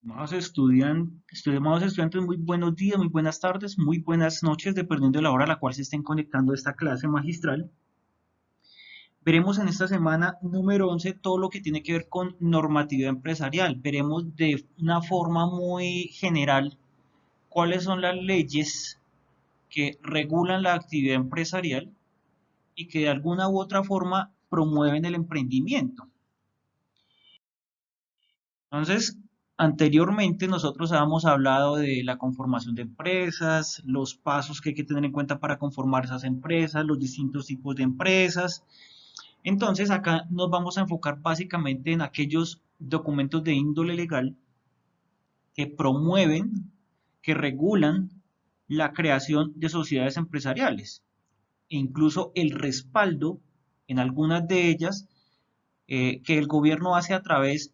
Estimados estudiantes, muy buenos días, muy buenas tardes, muy buenas noches, dependiendo de la hora a la cual se estén conectando a esta clase magistral. Veremos en esta semana número 11 todo lo que tiene que ver con normatividad empresarial. Veremos de una forma muy general cuáles son las leyes que regulan la actividad empresarial y que de alguna u otra forma promueven el emprendimiento. Entonces, anteriormente nosotros habíamos hablado de la conformación de empresas, los pasos que hay que tener en cuenta para conformar esas empresas, los distintos tipos de empresas. Entonces, acá nos vamos a enfocar básicamente en aquellos documentos de índole legal que promueven, que regulan la creación de sociedades empresariales e incluso el respaldo en algunas de ellas que el gobierno hace a través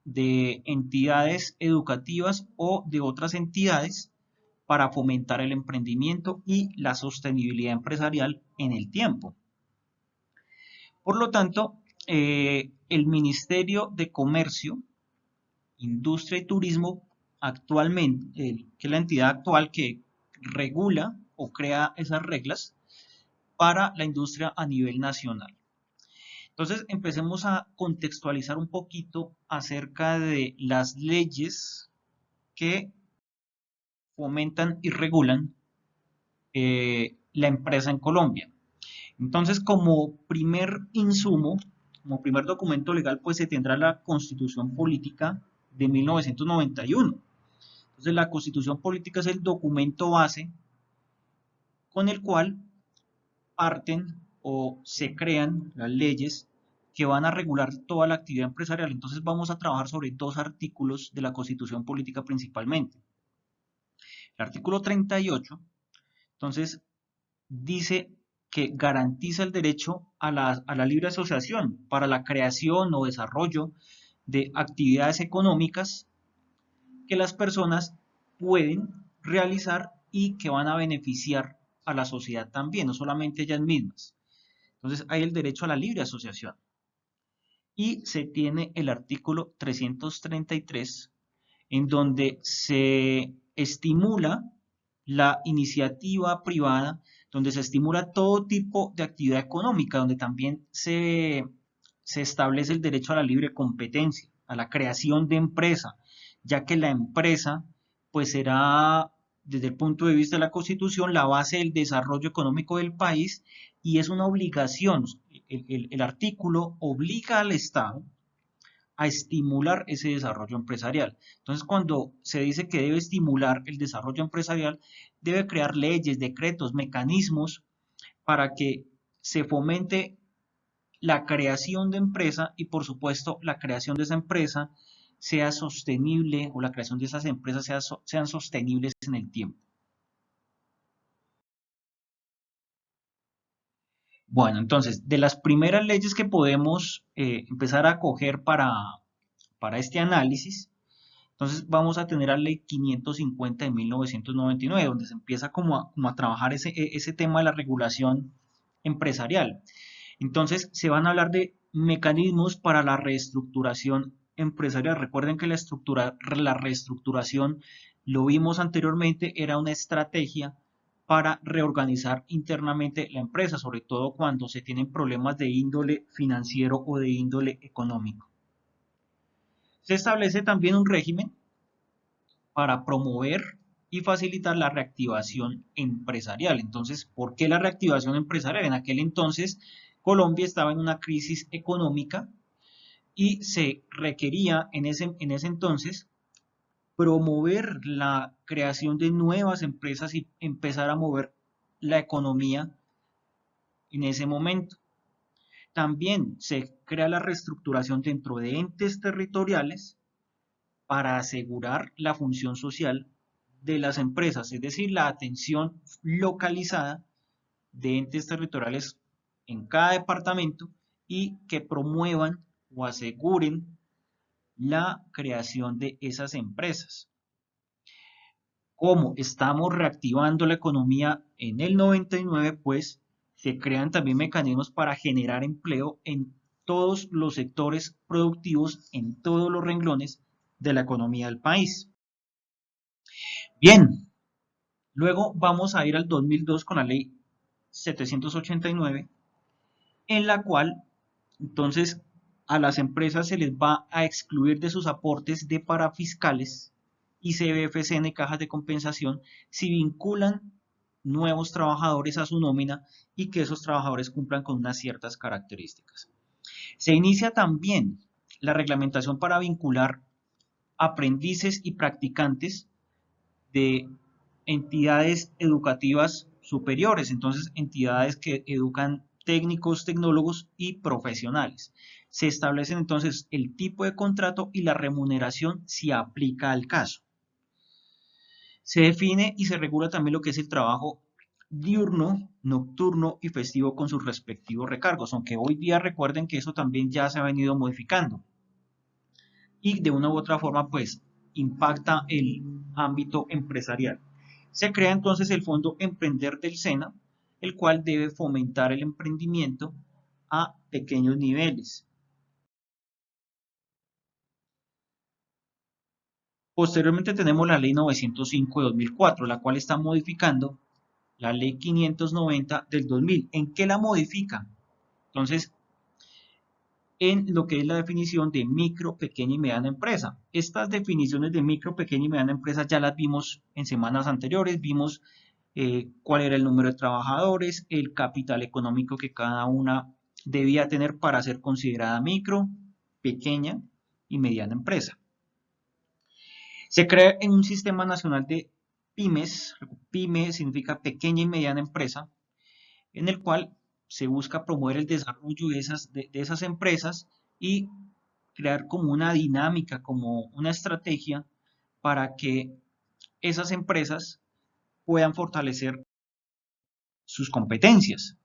de entidades educativas o de otras entidades para fomentar el emprendimiento y la sostenibilidad empresarial en el tiempo. Por lo tanto, el Ministerio de Comercio, Industria y Turismo actualmente, que es la entidad actual que regula o crea esas reglas para la industria a nivel nacional. Entonces, empecemos a contextualizar un poquito acerca de las leyes que fomentan y regulan la empresa en Colombia. Entonces, como primer insumo, como primer documento legal, pues se tendrá la Constitución Política de 1991. Entonces, la Constitución Política es el documento base con el cual parten o se crean las leyes que van a regular toda la actividad empresarial. Entonces vamos a trabajar sobre dos artículos de la Constitución Política principalmente. El artículo 38, entonces, dice que garantiza el derecho a la libre asociación para la creación o desarrollo de actividades económicas que las personas pueden realizar y que van a beneficiar a la sociedad también, no solamente ellas mismas. Entonces hay el derecho a la libre asociación. Y se tiene el artículo 333, en donde se estimula la iniciativa privada, donde se estimula todo tipo de actividad económica, donde también se establece el derecho a la libre competencia, a la creación de empresa, ya que la empresa pues será desde el punto de vista de la Constitución la base del desarrollo económico del país y es una obligación, el artículo obliga al Estado a estimular ese desarrollo empresarial. Entonces, cuando se dice que debe estimular el desarrollo empresarial, debe crear leyes, decretos, mecanismos para que se fomente la creación de empresa y, por supuesto, la creación de esa empresa sea sostenible o la creación de esas empresas sean sostenibles en el tiempo. Bueno, entonces, de las primeras leyes que podemos empezar a coger para este análisis, entonces vamos a tener la ley 550 de 1999, donde se empieza como a trabajar ese tema de la regulación empresarial. Entonces se van a hablar de mecanismos para la reestructuración empresarial. Recuerden que la reestructuración, lo vimos anteriormente, era una estrategia para reorganizar internamente la empresa, sobre todo cuando se tienen problemas de índole financiero o de índole económico. Se establece también un régimen para promover y facilitar la reactivación empresarial. Entonces, ¿por qué la reactivación empresarial? En aquel entonces, Colombia estaba en una crisis económica y se requería en ese entonces promover la creación de nuevas empresas y empezar a mover la economía en ese momento. También se crea la reestructuración dentro de entes territoriales para asegurar la función social de las empresas, es decir, la atención localizada de entes territoriales en cada departamento y que promuevan o aseguren la creación de esas empresas. Como estamos reactivando la economía en el 99, pues se crean también mecanismos para generar empleo en todos los sectores productivos, en todos los renglones de la economía del país. Bien, luego vamos a ir al 2002 con la ley 789, en la cual entonces a las empresas se les va a excluir de sus aportes de parafiscales y CBFCN, cajas de compensación, si vinculan nuevos trabajadores a su nómina y que esos trabajadores cumplan con unas ciertas características. Se inicia también la reglamentación para vincular aprendices y practicantes de entidades educativas superiores, entonces entidades que educan técnicos, tecnólogos y profesionales. Se establecen entonces el tipo de contrato y la remuneración si aplica al caso. Se define y se regula también lo que es el trabajo diurno, nocturno y festivo con sus respectivos recargos, aunque hoy día recuerden que eso también ya se ha venido modificando y de una u otra forma pues impacta el ámbito empresarial. Se crea entonces el Fondo Emprender del SENA, el cual debe fomentar el emprendimiento a pequeños niveles. Posteriormente tenemos la Ley 905 de 2004, la cual está modificando la Ley 590 del 2000. ¿En qué la modifica? Entonces, en lo que es la definición de micro, pequeña y mediana empresa. Estas definiciones de micro, pequeña y mediana empresa ya las vimos en semanas anteriores, vimos cuál era el número de trabajadores, el capital económico que cada una debía tener para ser considerada micro, pequeña y mediana empresa. Se crea en un sistema nacional de pymes, pyme significa pequeña y mediana empresa, en el cual se busca promover el desarrollo de esas empresas y crear como una dinámica, como una estrategia para que esas empresas puedan fortalecer sus competencias.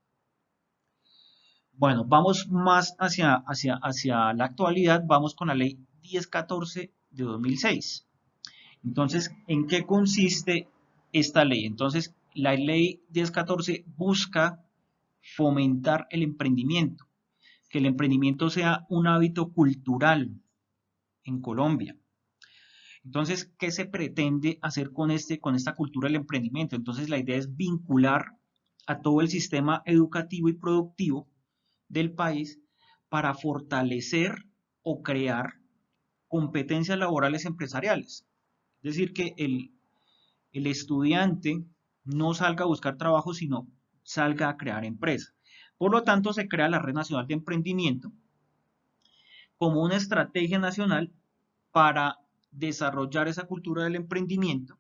Bueno, vamos más hacia la actualidad, vamos con la ley 1014 de 2006. Entonces, ¿en qué consiste esta ley? Entonces, la ley 1014 busca fomentar el emprendimiento, que el emprendimiento sea un hábito cultural en Colombia. Entonces, ¿qué se pretende hacer con esta cultura del emprendimiento? Entonces, la idea es vincular a todo el sistema educativo y productivo del país para fortalecer o crear competencias laborales empresariales. Es decir, que el estudiante no salga a buscar trabajo, sino salga a crear empresa. Por lo tanto, se crea la Red Nacional de Emprendimiento como una estrategia nacional para desarrollar esa cultura del emprendimiento,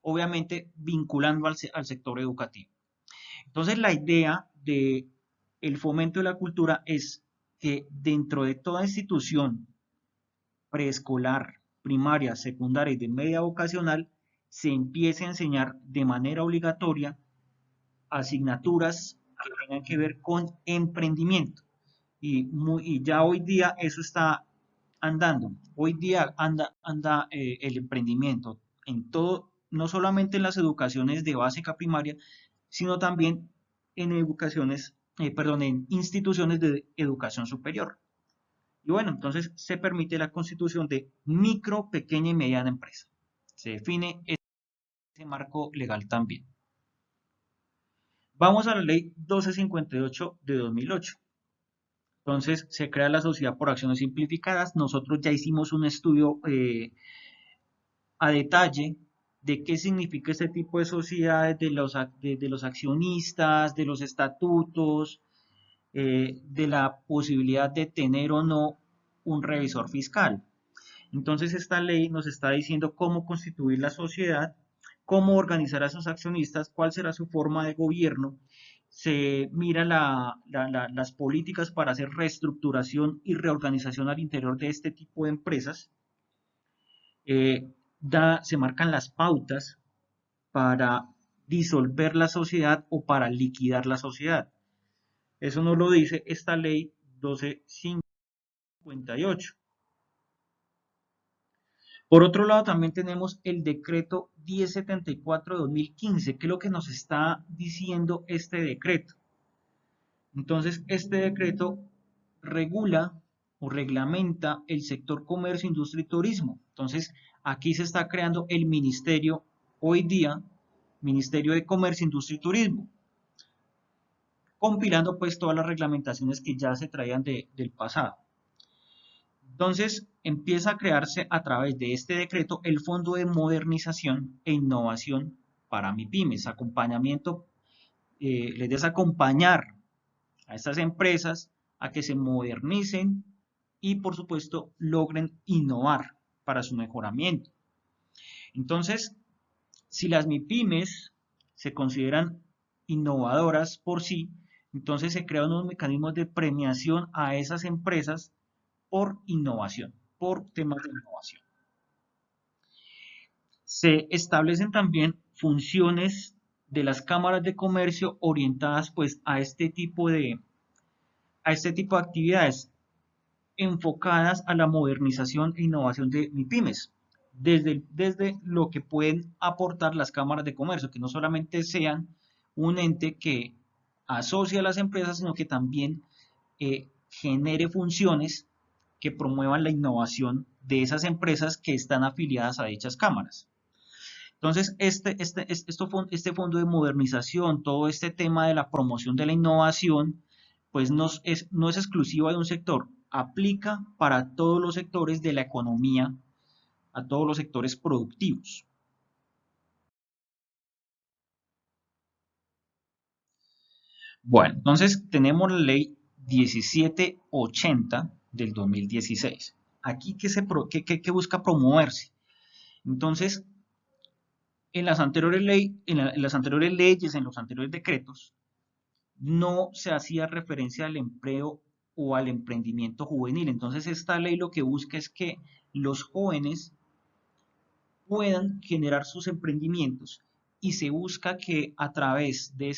obviamente vinculando al sector educativo. Entonces, la idea de el fomento de la cultura es que dentro de toda institución preescolar, primaria, secundaria y de media vocacional se empiece a enseñar de manera obligatoria asignaturas que tengan que ver con emprendimiento. Y ya hoy día eso está andando. Hoy día anda el emprendimiento en todo, no solamente en las educaciones de básica primaria, sino también en en instituciones de educación superior. Y bueno, entonces se permite la constitución de micro, pequeña y mediana empresa. Se define ese marco legal también. Vamos a la ley 1258 de 2008. Entonces se crea la sociedad por acciones simplificadas. Nosotros ya hicimos un estudio a detalle de qué significa este tipo de sociedades, de los accionistas, de los estatutos, de la posibilidad de tener o no un revisor fiscal. Entonces esta ley nos está diciendo cómo constituir la sociedad, cómo organizar a sus accionistas, cuál será su forma de gobierno. Se mira las políticas para hacer reestructuración y reorganización al interior de este tipo de empresas. Se marcan las pautas para disolver la sociedad o para liquidar la sociedad. Eso nos lo dice esta ley 1258. Por otro lado, también tenemos el decreto 1074 de 2015. ¿Qué es lo que nos está diciendo este decreto? Entonces, este decreto regula o reglamenta el sector comercio, industria y turismo. Entonces, aquí se está creando el ministerio hoy día, Ministerio de Comercio, Industria y Turismo, compilando pues todas las reglamentaciones que ya se traían del pasado. Entonces, empieza a crearse a través de este decreto el Fondo de Modernización e Innovación para MIPYMES, acompañamiento, les des acompañar a estas empresas a que se modernicen y, por supuesto, logren innovar para su mejoramiento. Entonces, si las MIPYMES se consideran innovadoras por sí, entonces se crean unos mecanismos de premiación a esas empresas por innovación, por temas de innovación. Se establecen también funciones de las cámaras de comercio orientadas pues a este tipo de actividades enfocadas a la modernización e innovación de MIPYMES, desde lo que pueden aportar las cámaras de comercio, que no solamente sean un ente que asocia a las empresas, sino que también genere funciones que promuevan la innovación de esas empresas que están afiliadas a dichas cámaras. Entonces, este fondo de modernización, todo este tema de la promoción de la innovación, pues no es exclusivo de un sector, aplica para todos los sectores de la economía, a todos los sectores productivos. Bueno, entonces tenemos la ley 1780 del 2016. Aquí, ¿qué busca promoverse? Entonces, en las anteriores leyes, en los anteriores decretos, no se hacía referencia al empleo o al emprendimiento juvenil. Entonces, esta ley lo que busca es que los jóvenes puedan generar sus emprendimientos y se busca que a través de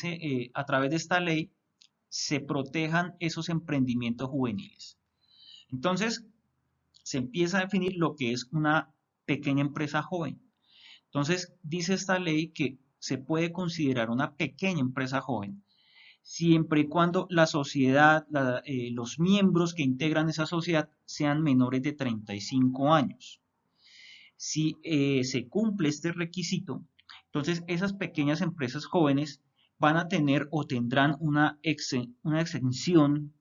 esta ley se protejan esos emprendimientos juveniles. Entonces, se empieza a definir lo que es una pequeña empresa joven. Entonces, dice esta ley que se puede considerar una pequeña empresa joven siempre y cuando la sociedad, los miembros que integran esa sociedad sean menores de 35 años. Si se cumple este requisito, entonces esas pequeñas empresas jóvenes van a tener o tendrán una exención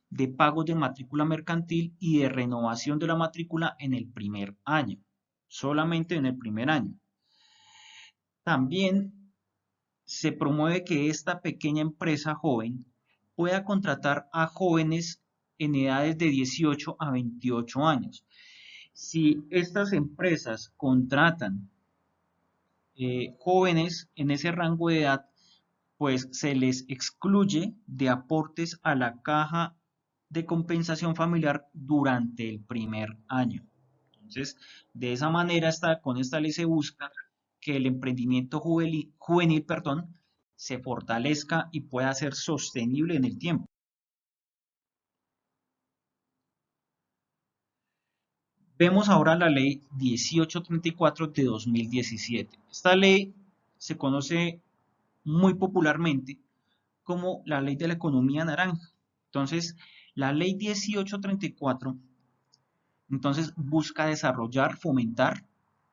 de pagos de matrícula mercantil y de renovación de la matrícula en el primer año, solamente en el primer año. También se promueve que esta pequeña empresa joven pueda contratar a jóvenes en edades de 18 a 28 años. Si estas empresas contratan jóvenes en ese rango de edad, pues se les excluye de aportes a la caja de compensación familiar durante el primer año. Entonces, de esa manera, con esta ley se busca que el emprendimiento juvenil, perdón, se fortalezca y pueda ser sostenible en el tiempo. Vemos ahora la ley 1834 de 2017. Esta ley se conoce muy popularmente como la ley de la economía naranja. Entonces, la ley 1834 entonces busca desarrollar, fomentar,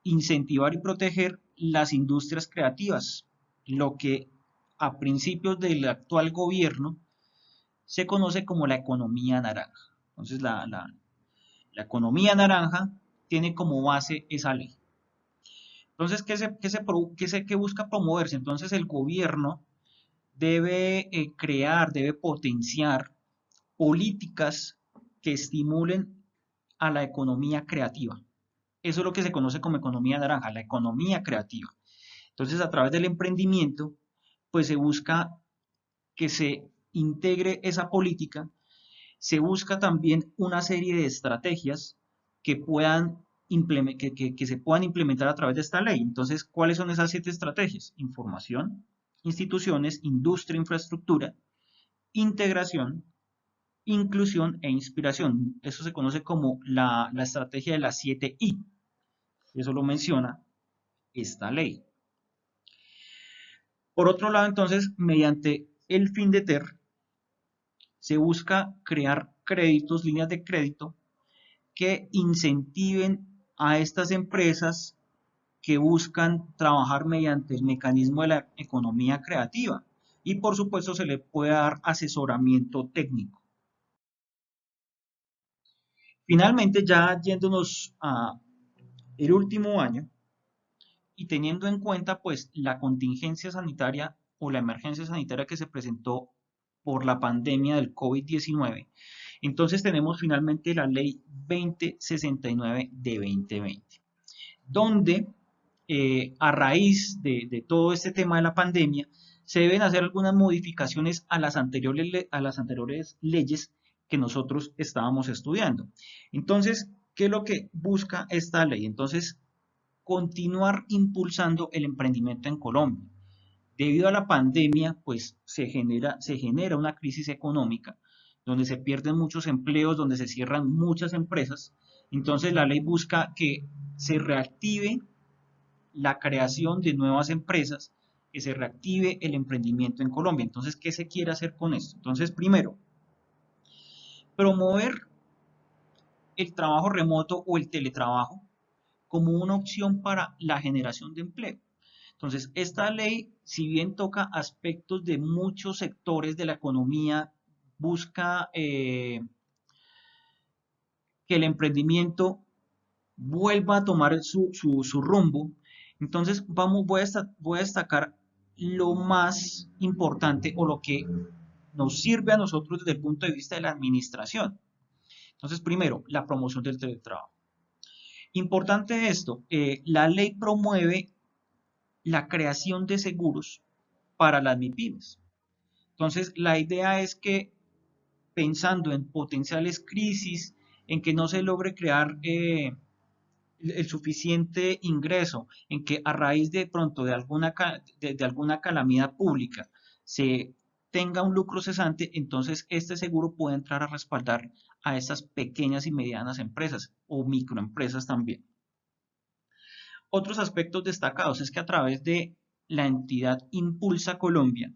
incentivar y proteger las industrias creativas, lo que a principios del actual gobierno se conoce como la economía naranja. Entonces, la economía naranja tiene como base esa ley. Entonces, ¿qué busca promoverse? Entonces, el gobierno debe crear, debe potenciar políticas que estimulen a la economía creativa. Eso es lo que se conoce como economía naranja, la economía creativa. Entonces, a través del emprendimiento, pues se busca que se integre esa política, se busca también una serie de estrategias que que se puedan implementar a través de esta ley. Entonces, ¿cuáles son esas 7 estrategias? Información, instituciones, industria, infraestructura, integración, inclusión e inspiración. Eso se conoce como la estrategia de las 7 I. Eso lo menciona esta ley. Por otro lado, entonces, mediante el FINDETER, se busca crear créditos, líneas de crédito, que incentiven a estas empresas que buscan trabajar mediante el mecanismo de la economía creativa. Y por supuesto se le puede dar asesoramiento técnico. Finalmente, ya yéndonos a el último año y teniendo en cuenta pues la contingencia sanitaria o la emergencia sanitaria que se presentó por la pandemia del COVID-19, entonces tenemos finalmente la ley 2069 de 2020, donde a raíz de todo este tema de la pandemia se deben hacer algunas modificaciones a las anteriores leyes que nosotros estábamos estudiando. Entonces, ¿qué es lo que busca esta ley? Entonces, continuar impulsando el emprendimiento en Colombia. Debido a la pandemia, pues se genera una crisis económica donde se pierden muchos empleos, donde se cierran muchas empresas. Entonces la ley busca que se reactive la creación de nuevas empresas, que se reactive el emprendimiento en Colombia. Entonces, ¿qué se quiere hacer con esto? Entonces, primero, promover el trabajo remoto o el teletrabajo como una opción para la generación de empleo. Entonces, esta ley, si bien toca aspectos de muchos sectores de la economía, busca que el emprendimiento vuelva a tomar su rumbo. Entonces, voy a destacar lo más importante o lo que nos sirve a nosotros desde el punto de vista de la administración. Entonces, primero, la promoción del teletrabajo. Importante esto, la ley promueve la creación de seguros para las MIPIMES. Entonces, la idea es que pensando en potenciales crisis, en que no se logre crear el suficiente ingreso, en que a raíz de pronto de alguna calamidad pública se tenga un lucro cesante, entonces este seguro puede entrar a respaldar a estas pequeñas y medianas empresas o microempresas también. Otros aspectos destacados es que a través de la entidad Impulsa Colombia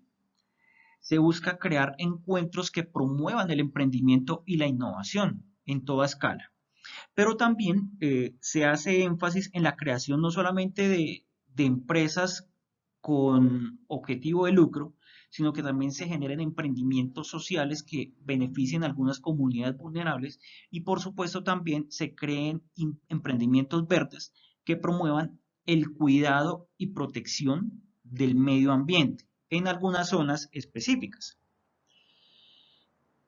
se busca crear encuentros que promuevan el emprendimiento y la innovación en toda escala. Pero también se hace énfasis en la creación no solamente de empresas con objetivo de lucro, sino que también se generen emprendimientos sociales que beneficien a algunas comunidades vulnerables y por supuesto también se creen emprendimientos verdes que promuevan el cuidado y protección del medio ambiente en algunas zonas específicas.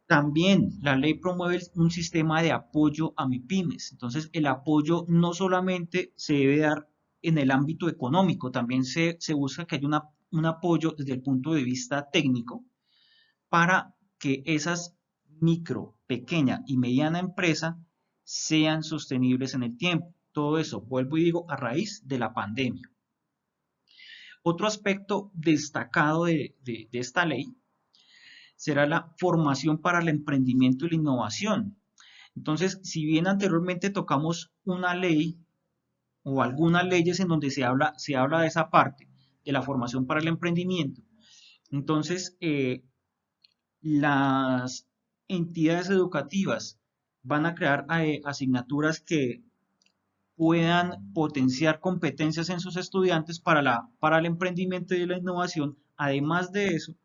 También la ley promueve un sistema de apoyo a MIPIMES. Entonces, el apoyo no solamente se debe dar en el ámbito económico, también se busca que haya un apoyo desde el punto de vista técnico para que esas micro, pequeña y mediana empresa sean sostenibles en el tiempo. Todo eso, vuelvo y digo, a raíz de la pandemia. Otro aspecto destacado de esta ley será la formación para el emprendimiento y la innovación. Entonces, si bien anteriormente tocamos una ley o algunas leyes en donde se habla de esa parte, de la formación para el emprendimiento, entonces las entidades educativas van a crear asignaturas que puedan potenciar competencias en sus estudiantes para el emprendimiento y la innovación. Además de eso,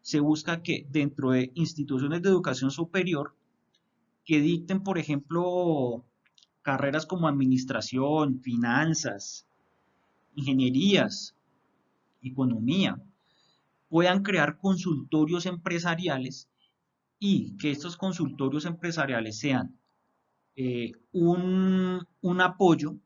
se busca que dentro de instituciones de educación superior que dicten, por ejemplo, carreras como administración, finanzas, ingenierías, economía, puedan crear consultorios empresariales y que estos consultorios empresariales sean un apoyo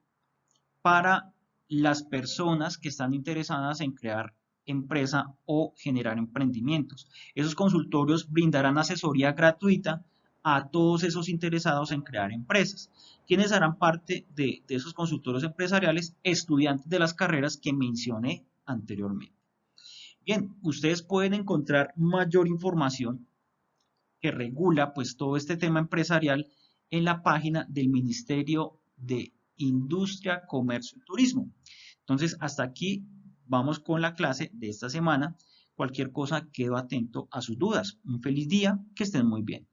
para las personas que están interesadas en crear empresa o generar emprendimientos. Esos consultorios brindarán asesoría gratuita a todos esos interesados en crear empresas. ¿Quiénes harán parte de esos consultorios empresariales? Estudiantes de las carreras que mencioné anteriormente. Bien, ustedes pueden encontrar mayor información que regula pues todo este tema empresarial en la página del Ministerio de Industria, Comercio y Turismo. Entonces, hasta aquí vamos con la clase de esta semana. Cualquier cosa, quedo atento a sus dudas. Un feliz día, que estén muy bien.